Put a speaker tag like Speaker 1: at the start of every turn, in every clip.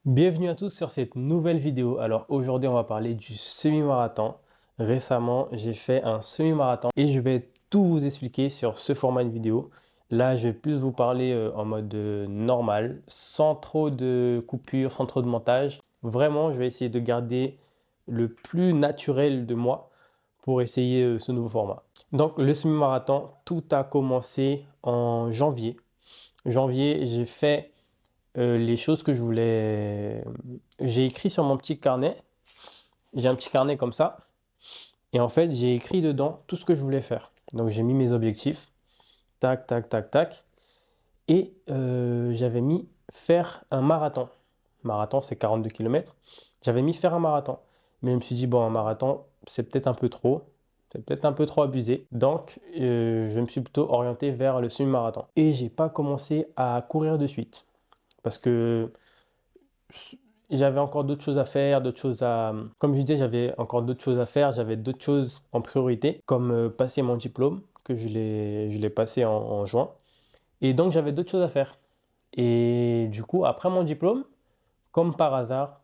Speaker 1: Bienvenue à tous sur cette nouvelle vidéo. Alors aujourd'hui on va parler du semi-marathon. Récemment j'ai fait un semi-marathon et je vais tout vous expliquer sur ce format de vidéo. Là je vais plus vous parler en mode normal, sans trop de coupures, sans trop de montage. Vraiment je vais essayer de garder le plus naturel de moi pour essayer ce nouveau format. Donc le semi-marathon, tout a commencé en janvier. Janvier j'ai fait les choses que je voulais. J'ai écrit sur mon petit carnet. J'ai un petit carnet comme ça. Et en fait, j'ai écrit dedans tout ce que je voulais faire. Donc, j'ai mis mes objectifs. Tac, tac, tac, tac. Et j'avais mis faire un marathon. Marathon, c'est 42 km. J'avais mis faire un marathon. Mais je me suis dit, bon, un marathon, c'est peut-être un peu trop. C'est peut-être un peu trop abusé. Donc, je me suis plutôt orienté vers le semi-marathon. Et j'ai pas commencé à courir de suite. Parce que j'avais encore d'autres choses à faire, d'autres choses à... Comme je disais, j'avais encore d'autres choses à faire, j'avais d'autres choses en priorité, comme passer mon diplôme, que je l'ai passé en juin. Et donc, j'avais d'autres choses à faire. Et du coup, après mon diplôme, comme par hasard,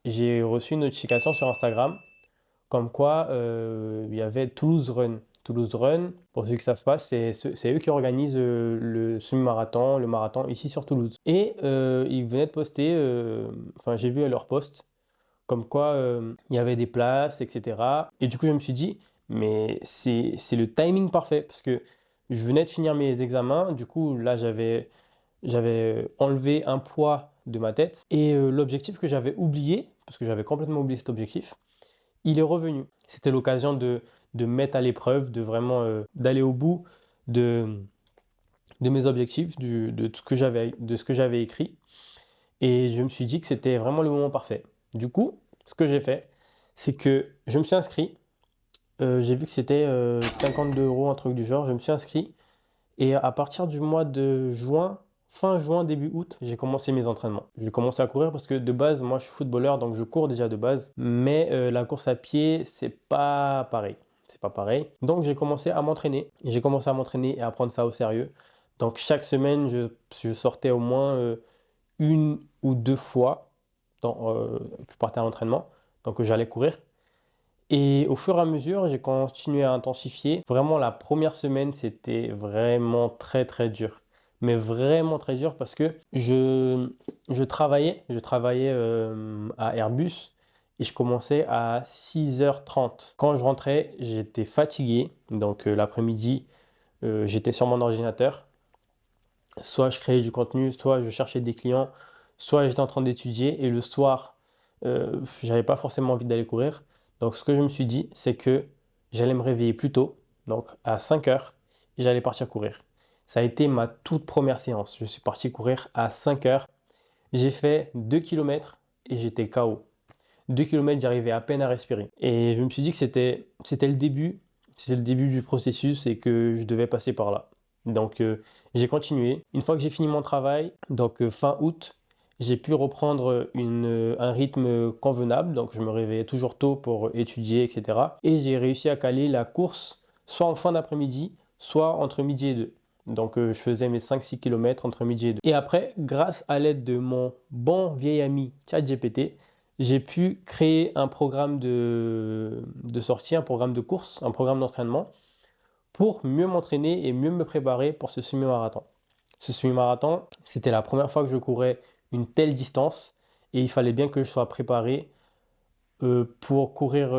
Speaker 1: j'ai reçu une notification sur Instagram comme quoi il y avait Toulouse Run. Toulouse Run, pour ceux qui ne savent pas, c'est eux qui organisent le semi-marathon, le marathon ici sur Toulouse. Et ils venaient de poster, enfin j'ai vu à leur post, comme quoi il y avait des places, etc. Et du coup je me suis dit, mais c'est le timing parfait, parce que je venais de finir mes examens, du coup là j'avais enlevé un poids de ma tête, et l'objectif que j'avais oublié, parce que j'avais complètement oublié cet objectif, il est revenu. C'était l'occasion de mettre à l'épreuve, de vraiment d'aller au bout de, de mes objectifs, de ce que j'avais écrit. Et je me suis dit que c'était vraiment le moment parfait. Du coup, ce que j'ai fait, c'est que je me suis inscrit. J'ai vu que c'était 52 euros, un truc du genre. Je me suis inscrit. Et à partir du mois de juin, fin juin, début août, j'ai commencé mes entraînements. J'ai commencé à courir parce que de base, moi je suis footballeur, donc je cours déjà de base. Mais la course à pied, c'est pas pareil. C'est pas pareil. Donc j'ai commencé à m'entraîner. Et j'ai commencé à m'entraîner et à prendre ça au sérieux. Donc chaque semaine, je sortais au moins une ou deux fois. Je partais à l'entraînement. Donc j'allais courir. Et au fur et à mesure, j'ai continué à intensifier. Vraiment, la première semaine, c'était vraiment très, très dur. Mais vraiment très dur parce que je travaillais à Airbus et je commençais à 6h30. Quand je rentrais, j'étais fatigué. Donc l'après-midi, j'étais sur mon ordinateur. Soit je créais du contenu, soit je cherchais des clients, soit j'étais en train d'étudier. Et le soir, j'avais pas forcément envie d'aller courir. Donc ce que je me suis dit, c'est que j'allais me réveiller plus tôt, donc à 5 heures, et j'allais partir courir. Ça a été ma toute première séance. Je suis parti courir à 5 heures. J'ai fait 2 km et j'étais KO. 2 km, j'arrivais à peine à respirer. Et je me suis dit que c'était le début du processus et que je devais passer par là. Donc j'ai continué. Une fois que j'ai fini mon travail, donc fin août, j'ai pu reprendre un rythme convenable. Donc je me réveillais toujours tôt pour étudier, etc. Et j'ai réussi à caler la course soit en fin d'après-midi, soit entre midi et deux. Donc je faisais mes 5-6 km entre midi et deux. Et après, grâce à l'aide de mon bon vieil ami ChatGPT, j'ai pu créer un programme de sortie, un programme de course, un programme d'entraînement pour mieux m'entraîner et mieux me préparer pour ce semi-marathon. Ce semi-marathon, c'était la première fois que je courais une telle distance et il fallait bien que je sois préparé pour courir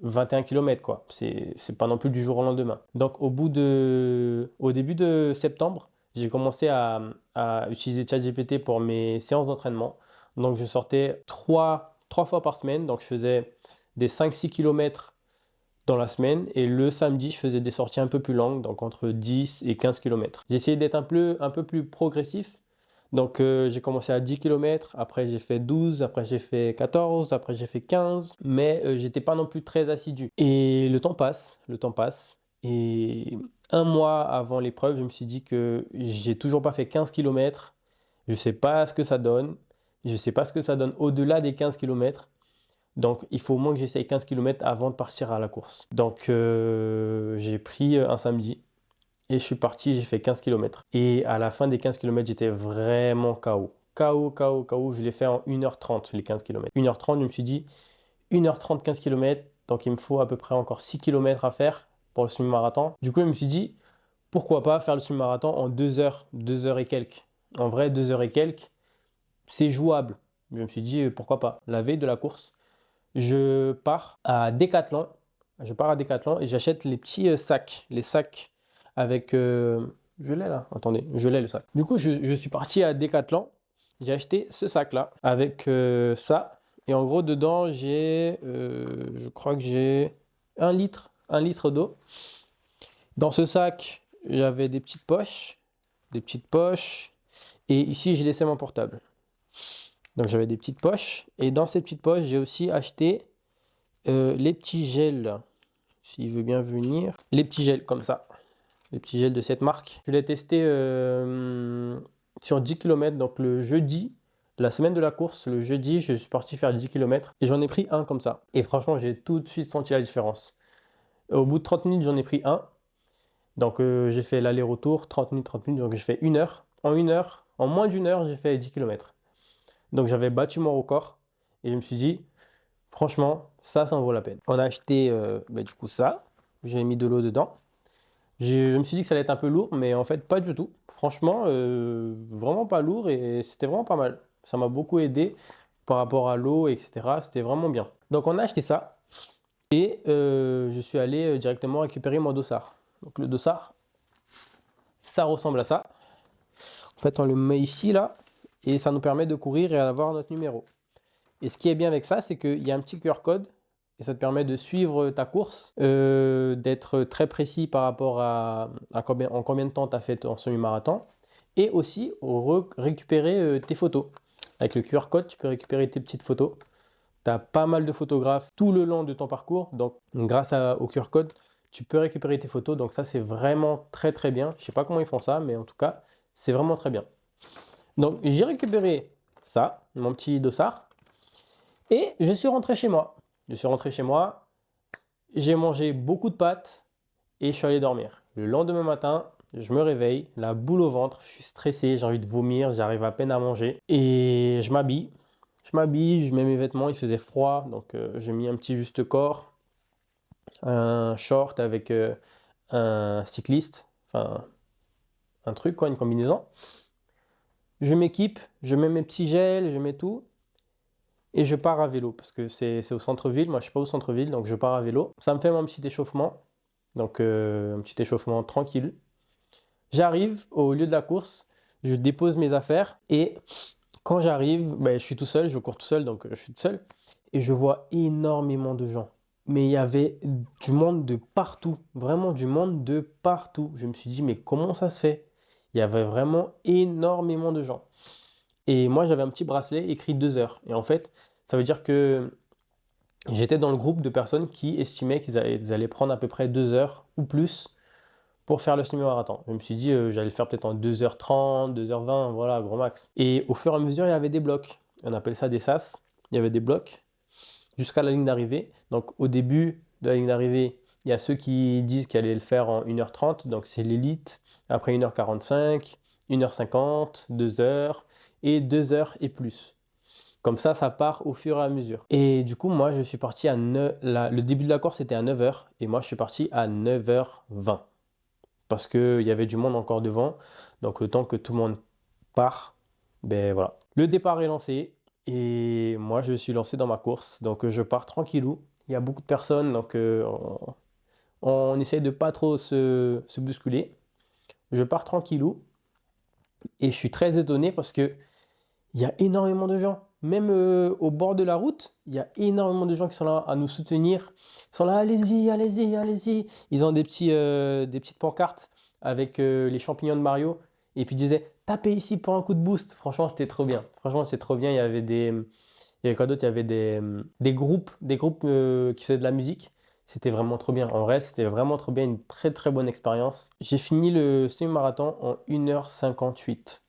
Speaker 1: 21 km, quoi. C'est pas non plus du jour au lendemain. Donc au début de septembre, j'ai commencé à utiliser ChatGPT pour mes séances d'entraînement. Donc je sortais trois fois par semaine. Donc je faisais des 5-6 km dans la semaine et le samedi, je faisais des sorties un peu plus longues, donc entre 10 et 15 km. J'ai essayé d'être un peu plus progressif. Donc j'ai commencé à 10 km, après j'ai fait 12, après j'ai fait 14, après j'ai fait 15, mais j'étais pas non plus très assidu. Et le temps passe, et un mois avant l'épreuve, je me suis dit que j'ai toujours pas fait 15 km, je sais pas ce que ça donne, je sais pas ce que ça donne au-delà des 15 km, donc il faut au moins que j'essaye 15 km avant de partir à la course. Donc j'ai pris un samedi, et je suis parti, j'ai fait 15 km. Et à la fin des 15 km, j'étais vraiment KO. KO. Je l'ai fait en 1h30, les 15 km. 1h30, je me suis dit, 1h30, 15 km, donc il me faut à peu près encore 6 km à faire pour le semi-marathon. Du coup, je me suis dit, pourquoi pas faire le semi-marathon en 2 heures, 2 heures et quelques. En vrai, 2 heures et quelques, c'est jouable. Je me suis dit, pourquoi pas. La veille de la course, je pars à Decathlon. Je pars à Decathlon et j'achète les petits sacs. Les sacs avec... je l'ai là, attendez, je l'ai le sac. Du coup, je suis parti à Decathlon. J'ai acheté ce sac-là avec ça. Et en gros, dedans, je crois que j'ai 1 litre d'eau. Dans ce sac, j'avais des petites poches. Et ici, j'ai laissé mon portable. Donc, j'avais des petites poches. Et dans ces petites poches, j'ai aussi acheté les petits gels. S'il veut bien venir. Les petits gels comme ça. Les petits gels de cette marque. Je l'ai testé sur 10 km. Donc, le jeudi, la semaine de la course, le jeudi, je suis parti faire 10 km. Et j'en ai pris un comme ça. Et franchement, j'ai tout de suite senti la différence. Au bout de 30 minutes, j'en ai pris un. Donc, j'ai fait l'aller-retour, 30 minutes. Donc, j'ai fait 1 heure. En 1 heure, en moins d'1 heure, j'ai fait 10 km. Donc, j'avais battu mon record. Et je me suis dit, franchement, ça en vaut la peine. On a acheté, du coup, ça. J'ai mis de l'eau dedans. Je me suis dit que ça allait être un peu lourd, mais en fait, pas du tout. Franchement, vraiment pas lourd et c'était vraiment pas mal. Ça m'a beaucoup aidé par rapport à l'eau, etc. C'était vraiment bien. Donc, on a acheté ça et je suis allé directement récupérer mon dossard. Donc, le dossard, ça ressemble à ça. En fait, on le met ici, là, et ça nous permet de courir et d'avoir notre numéro. Et ce qui est bien avec ça, c'est qu'il y a un petit QR code et ça te permet de suivre ta course, d'être très précis par rapport à en combien de temps tu as fait ton semi-marathon et aussi récupérer tes photos. Avec le QR code, tu peux récupérer tes petites photos. Tu as pas mal de photographes tout le long de ton parcours. Donc, grâce au QR code, tu peux récupérer tes photos. Donc, ça, c'est vraiment très, très bien. Je ne sais pas comment ils font ça, mais en tout cas, c'est vraiment très bien. Donc, j'ai récupéré ça, mon petit dossard. Et je suis rentré chez moi. J'ai mangé beaucoup de pâtes et je suis allé dormir. Le lendemain matin, je me réveille, la boule au ventre, je suis stressé, j'ai envie de vomir, j'arrive à peine à manger. Et je m'habille, je mets mes vêtements, il faisait froid, donc j'ai mis un petit juste corps, un short avec un cycliste, enfin un truc quoi, une combinaison. Je m'équipe, je mets mes petits gels, je mets tout. Et je pars à vélo parce que c'est au centre-ville. Moi, je ne suis pas au centre-ville, donc je pars à vélo. Ça me fait mon petit échauffement. Donc, un petit échauffement tranquille. J'arrive au lieu de la course, je dépose mes affaires et quand j'arrive, je suis tout seul, je cours tout seul, donc je suis tout seul. Et je vois énormément de gens. Mais il y avait du monde de partout, vraiment du monde de partout. Je me suis dit, mais comment ça se fait? Il y avait vraiment énormément de gens. Et moi, j'avais un petit bracelet écrit 2 heures. Et en fait, ça veut dire que j'étais dans le groupe de personnes qui estimaient qu'ils allaient prendre à peu près 2 heures ou plus pour faire le semi-marathon. Je me suis dit, j'allais le faire peut-être en 2h30, 2h20, voilà, gros max. Et au fur et à mesure, il y avait des blocs. On appelle ça des sas. Il y avait des blocs jusqu'à la ligne d'arrivée. Donc, au début de la ligne d'arrivée, il y a ceux qui disent qu'ils allaient le faire en 1h30. Donc, c'est l'élite. Après 1h45, 1h50, 2 heures et 2 heures et plus. Comme ça part au fur et à mesure. Et du coup, moi, je suis parti le début de la course était à 9h et moi, je suis parti à 9h20 parce qu'il y avait du monde encore devant. Donc, le temps que tout le monde part, ben voilà. Le départ est lancé et moi, je suis lancé dans ma course. Donc, je pars tranquillou. Il y a beaucoup de personnes, donc on essaye de pas trop se bousculer. Je pars tranquillou et je suis très étonné parce que il y a énormément de gens. Même au bord de la route, il y a énormément de gens qui sont là à nous soutenir. Ils sont là, allez-y, allez-y, allez-y. Ils ont des petites pancartes avec les champignons de Mario. Et puis ils disaient, tapez ici pour un coup de boost. Franchement, c'était trop bien. Franchement, c'était trop bien. Il y avait quoi d'autre? Il y avait des groupes qui faisaient de la musique. C'était vraiment trop bien. En vrai, c'était vraiment trop bien. Une très, très bonne expérience. J'ai fini le semi-marathon en 1h58.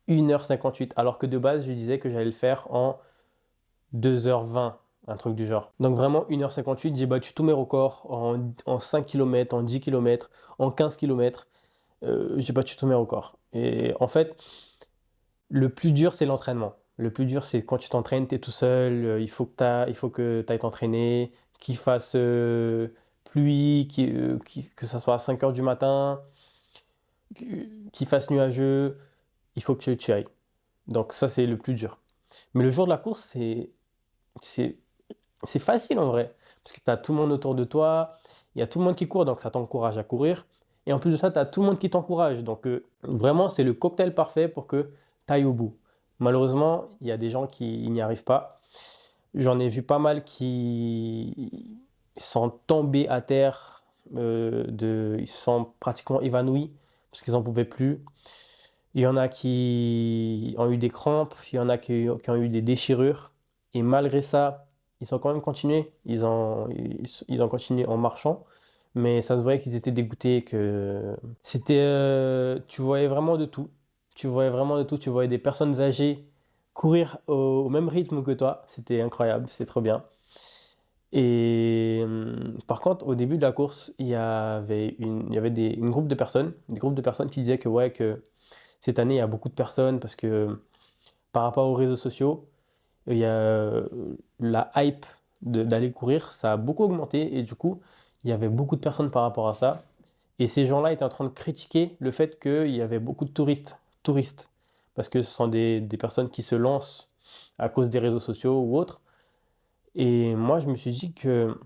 Speaker 1: 1h58, alors que de base, je disais que j'allais le faire en 2h20, un truc du genre. Donc vraiment 1h58, j'ai battu tous mes records en 5 km, en 10 km, en 15 km. J'ai battu tous mes records. Et en fait, Le plus dur, c'est l'entraînement. Le plus dur, c'est quand tu t'entraînes, tu es tout seul, il faut que tu ailles t'entraîner, qu'il fasse pluie, que ça soit à 5 heures du matin, qu'il fasse nuageux, il faut que tu ailles. Donc ça, c'est le plus dur. Mais le jour de la course, c'est, c'est facile en vrai. Parce que tu as tout le monde autour de toi, il y a tout le monde qui court, donc ça t'encourage à courir. Et en plus de ça, tu as tout le monde qui t'encourage. Donc vraiment, c'est le cocktail parfait pour que tu ailles au bout. Malheureusement, il y a des gens qui n'y arrivent pas. J'en ai vu pas mal qui sont tombés à terre, ils se sont pratiquement évanouis parce qu'ils n'en pouvaient plus. Il y en a qui ont eu des crampes, il y en a qui ont eu des déchirures. Et malgré ça, ils ont quand même continué. Ils ont continué en marchant. Mais ça se voyait qu'ils étaient dégoûtés, que tu voyais vraiment de tout. Tu voyais vraiment de tout. Tu voyais des personnes âgées courir au même rythme que toi. C'était incroyable, c'est trop bien. Et par contre, au début de la course, il y avait une groupe de personnes, des groupes de personnes qui disaient que ouais, que cette année, il y a beaucoup de personnes parce que par rapport aux réseaux sociaux, il y a la hype d'aller courir, ça a beaucoup augmenté et du coup, il y avait beaucoup de personnes par rapport à ça. Et ces gens-là étaient en train de critiquer le fait qu'il y avait beaucoup de touristes, parce que ce sont des personnes qui se lancent à cause des réseaux sociaux ou autres. Et moi, je me suis dit que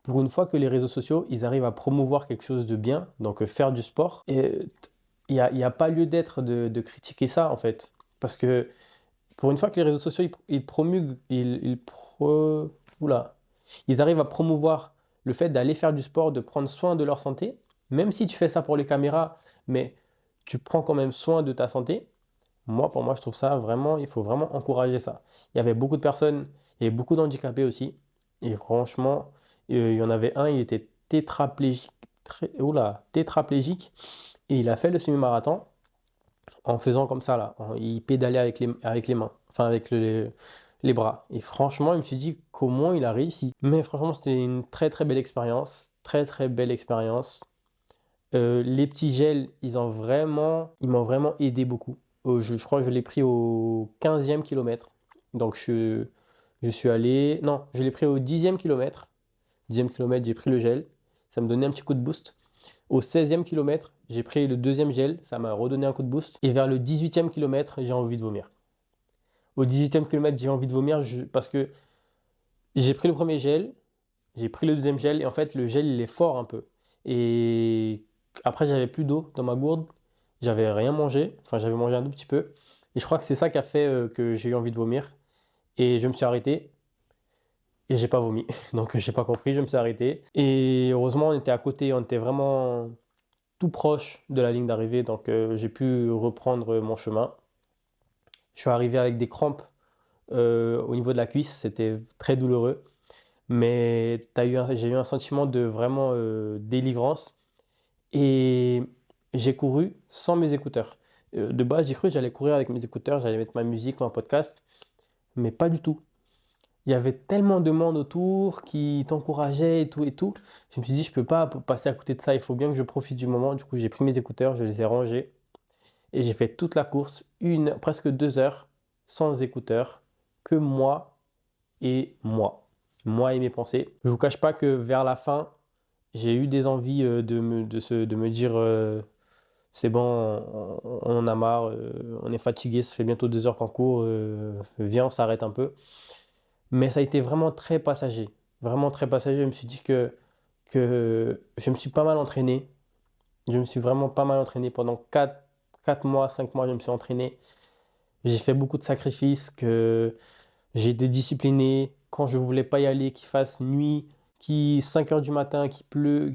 Speaker 1: pour une fois que les réseaux sociaux, ils arrivent à promouvoir quelque chose de bien, donc faire du sport, et il y a pas lieu d'être de critiquer ça en fait. Parce que pour une fois que les réseaux sociaux, ils promulguent, oula, ils arrivent à promouvoir le fait d'aller faire du sport, de prendre soin de leur santé, même si tu fais ça pour les caméras, mais tu prends quand même soin de ta santé. Moi, pour moi, je trouve ça vraiment, il faut vraiment encourager ça. Il y avait beaucoup de personnes, il y avait beaucoup d'handicapés aussi. Et franchement, il y en avait un, il était tétraplégique, tétraplégique, et il a fait le semi-marathon en faisant comme ça là. Il pédalait avec les mains, enfin avec les bras. Et franchement, je me suis dit comment il a réussi. Mais franchement, c'était une très très belle expérience. Très très belle expérience. Les petits gels, ils m'ont vraiment aidé beaucoup. Je crois que je l'ai pris au 15e kilomètre. Donc je suis allé. Non, je l'ai pris au 10e kilomètre. 10e kilomètre, j'ai pris le gel. Ça me donnait un petit coup de boost. Au 16e kilomètre, j'ai pris le deuxième gel, ça m'a redonné un coup de boost. Et vers le 18e kilomètre, j'ai envie de vomir. Au 18e kilomètre, j'ai envie de vomir parce que j'ai pris le premier gel, j'ai pris le deuxième gel, et en fait, le gel, il est fort un peu. Et après, j'avais plus d'eau dans ma gourde, j'avais rien mangé, enfin, j'avais mangé un tout petit peu. Et je crois que c'est ça qui a fait que j'ai eu envie de vomir. Et je me suis arrêté, et j'ai pas vomi. Donc, j'ai pas compris, je me suis arrêté. Et heureusement, on était à côté, on était vraiment tout proche de la ligne d'arrivée, donc j'ai pu reprendre mon chemin. Je suis arrivé avec des crampes au niveau de la cuisse, c'était très douloureux, mais j'ai eu un sentiment de vraiment délivrance et j'ai couru sans mes écouteurs. De base, j'ai cru que j'allais courir avec mes écouteurs, j'allais mettre ma musique ou un podcast, mais pas du tout. Il y avait tellement de monde autour qui t'encourageait et tout et tout. Je me suis dit, je peux pas passer à côté de ça, il faut bien que je profite du moment. Du coup, j'ai pris mes écouteurs, je les ai rangés et j'ai fait toute la course, presque 2 heures, sans écouteurs, que moi et mes pensées. Je vous cache pas que vers la fin, j'ai eu des envies de me dire, c'est bon, on en a marre, on est fatigué, ça fait bientôt 2 heures qu'on court, viens, on s'arrête un peu. Mais ça a été vraiment très passager. Vraiment très passager. Je me suis dit que je me suis pas mal entraîné. Je me suis vraiment pas mal entraîné pendant 4 mois, 5 mois, je me suis entraîné. J'ai fait beaucoup de sacrifices, que j'ai été discipliné. Quand je voulais pas y aller, qu'il fasse nuit, 5 heures du matin, qu'il pleut,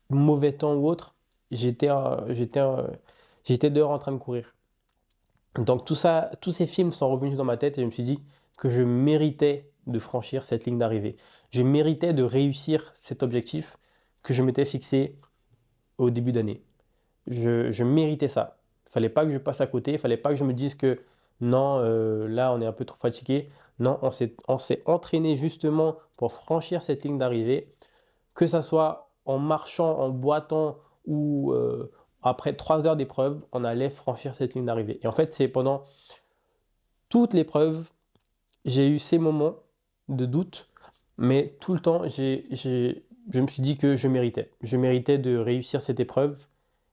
Speaker 1: mauvais temps ou autre, j'étais dehors en train de courir. Donc tout ça, tous ces films sont revenus dans ma tête et je me suis dit que je méritais de franchir cette ligne d'arrivée. Je méritais de réussir cet objectif que je m'étais fixé au début d'année. Je méritais ça. Il fallait pas que je passe à côté, il fallait pas que je me dise que non, là on est un peu trop fatigué. Non, on s'est entraîné justement pour franchir cette ligne d'arrivée, que ça soit en marchant, en boitant ou après 3 heures d'épreuve, on allait franchir cette ligne d'arrivée. Et en fait, c'est pendant toute l'épreuve, j'ai eu ces moments de doute, mais tout le temps, je me suis dit que je méritais. Je méritais de réussir cette épreuve.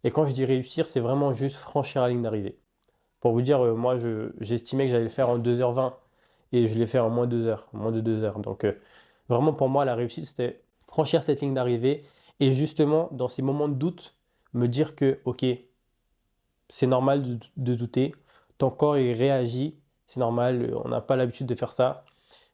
Speaker 1: Et quand je dis réussir, c'est vraiment juste franchir la ligne d'arrivée. Pour vous dire, moi, j'estimais que j'allais le faire en 2h20 et je l'ai fait en moins de 2 heures, moins de 2 heures. Donc, vraiment, pour moi, la réussite, c'était franchir cette ligne d'arrivée et justement, dans ces moments de doute, me dire que, ok, c'est normal de douter, ton corps, il réagit, c'est normal, on n'a pas l'habitude de faire ça,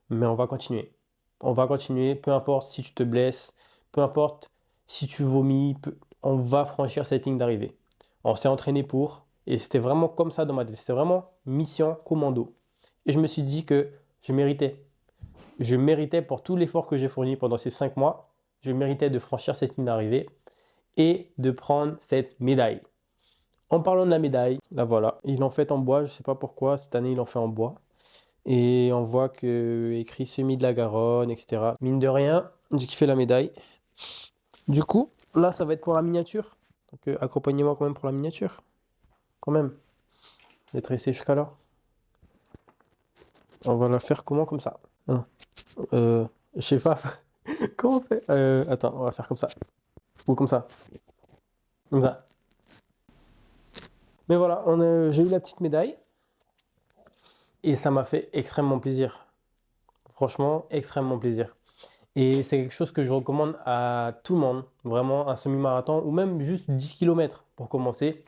Speaker 1: mais on va continuer. On va continuer, peu importe si tu te blesses, peu importe si tu vomis, on va franchir cette ligne d'arrivée. On s'est entraîné pour, et c'était vraiment comme ça dans ma tête. C'était vraiment mission commando. Et je me suis dit que je méritais. Je méritais pour tout l'effort que j'ai fourni pendant ces 5 mois, je méritais de franchir cette ligne d'arrivée et de prendre cette médaille. En parlant de la médaille, la voilà. Ils l'ont faite en bois, je ne sais pas pourquoi, cette année ils l'ont fait en bois. Et on voit que écrit semi de la Garonne, etc. Mine de rien, j'ai kiffé la médaille. Du coup, là, ça va être pour la miniature. Donc, accompagnez-moi quand même pour la miniature. Quand même. D'être resté jusqu'à là. On va la faire comment? Comme ça. Hein. Je sais pas. Comment on fait? Attends, on va faire comme ça. Ou comme ça. Comme ça. Mais voilà, j'ai eu la petite médaille. Et ça m'a fait extrêmement plaisir. Franchement, extrêmement plaisir. Et c'est quelque chose que je recommande à tout le monde, vraiment un semi-marathon ou même juste 10 km pour commencer.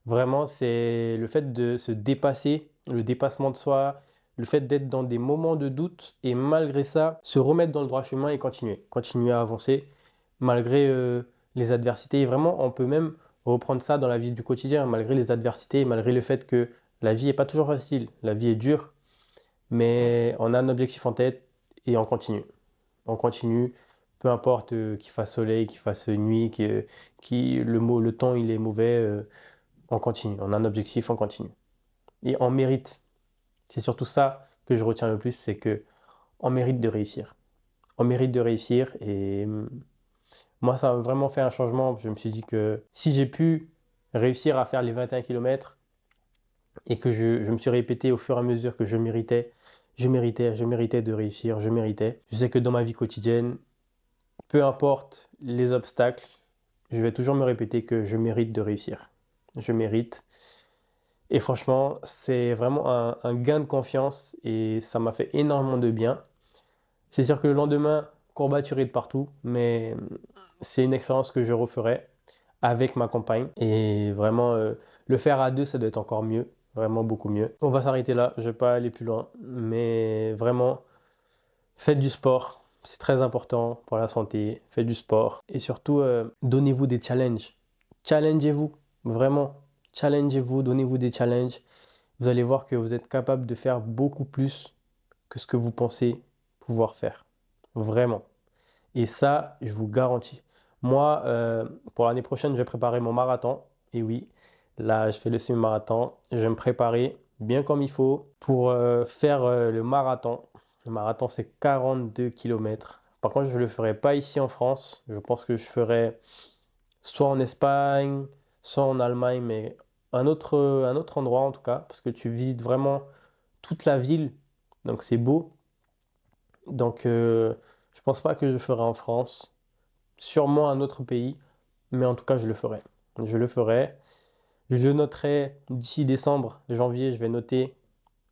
Speaker 1: Vraiment, c'est le fait de se dépasser, le dépassement de soi, le fait d'être dans des moments de doute et malgré ça, se remettre dans le droit chemin et continuer. Continuer à avancer malgré les adversités. Et vraiment, on peut même reprendre ça dans la vie du quotidien, malgré les adversités, malgré le fait que la vie n'est pas toujours facile, la vie est dure, mais on a un objectif en tête et on continue. On continue, peu importe qu'il fasse soleil, qu'il fasse nuit, le temps il est mauvais, on continue. On a un objectif, on continue. Et on mérite. C'est surtout ça que je retiens le plus, c'est que on mérite de réussir. On mérite de réussir et moi ça a vraiment fait un changement. Je me suis dit que si j'ai pu réussir à faire les 21 km et que je me suis répété au fur et à mesure que je méritais de réussir, je méritais. Je sais que dans ma vie quotidienne, peu importe les obstacles, je vais toujours me répéter que je mérite de réussir. Je mérite. Et franchement, c'est vraiment un gain de confiance et ça m'a fait énormément de bien. C'est sûr que le lendemain, courbaturé de partout, mais c'est une expérience que je referai avec ma compagne. Et vraiment, le faire à deux, ça doit être encore mieux, vraiment beaucoup mieux. On va s'arrêter là, je ne vais pas aller plus loin, mais vraiment, faites du sport. C'est très important pour la santé. Faites du sport. Et surtout, donnez-vous des challenges. Challengez-vous. Vraiment. Challengez-vous. Donnez-vous des challenges. Vous allez voir que vous êtes capable de faire beaucoup plus que ce que vous pensez pouvoir faire. Vraiment. Et ça, je vous garantis. Moi, pour l'année prochaine, je vais préparer mon marathon. Et oui, là, je fais le semi-marathon. Je vais me préparer bien comme il faut pour faire le marathon. Le marathon, c'est 42 km. Par contre, je ne le ferai pas ici en France. Je pense que je ferai soit en Espagne, soit en Allemagne, mais un autre endroit en tout cas, parce que tu visites vraiment toute la ville. Donc, c'est beau. Donc, je pense pas que je ferai en France. Sûrement un autre pays, mais en tout cas, je le ferai. Je le ferai. Je le noterai d'ici décembre, janvier, je vais noter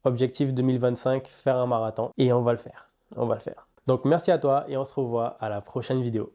Speaker 1: objectif 2025, faire un marathon. Et on va le faire. On va le faire. Donc merci à toi et on se revoit à la prochaine vidéo.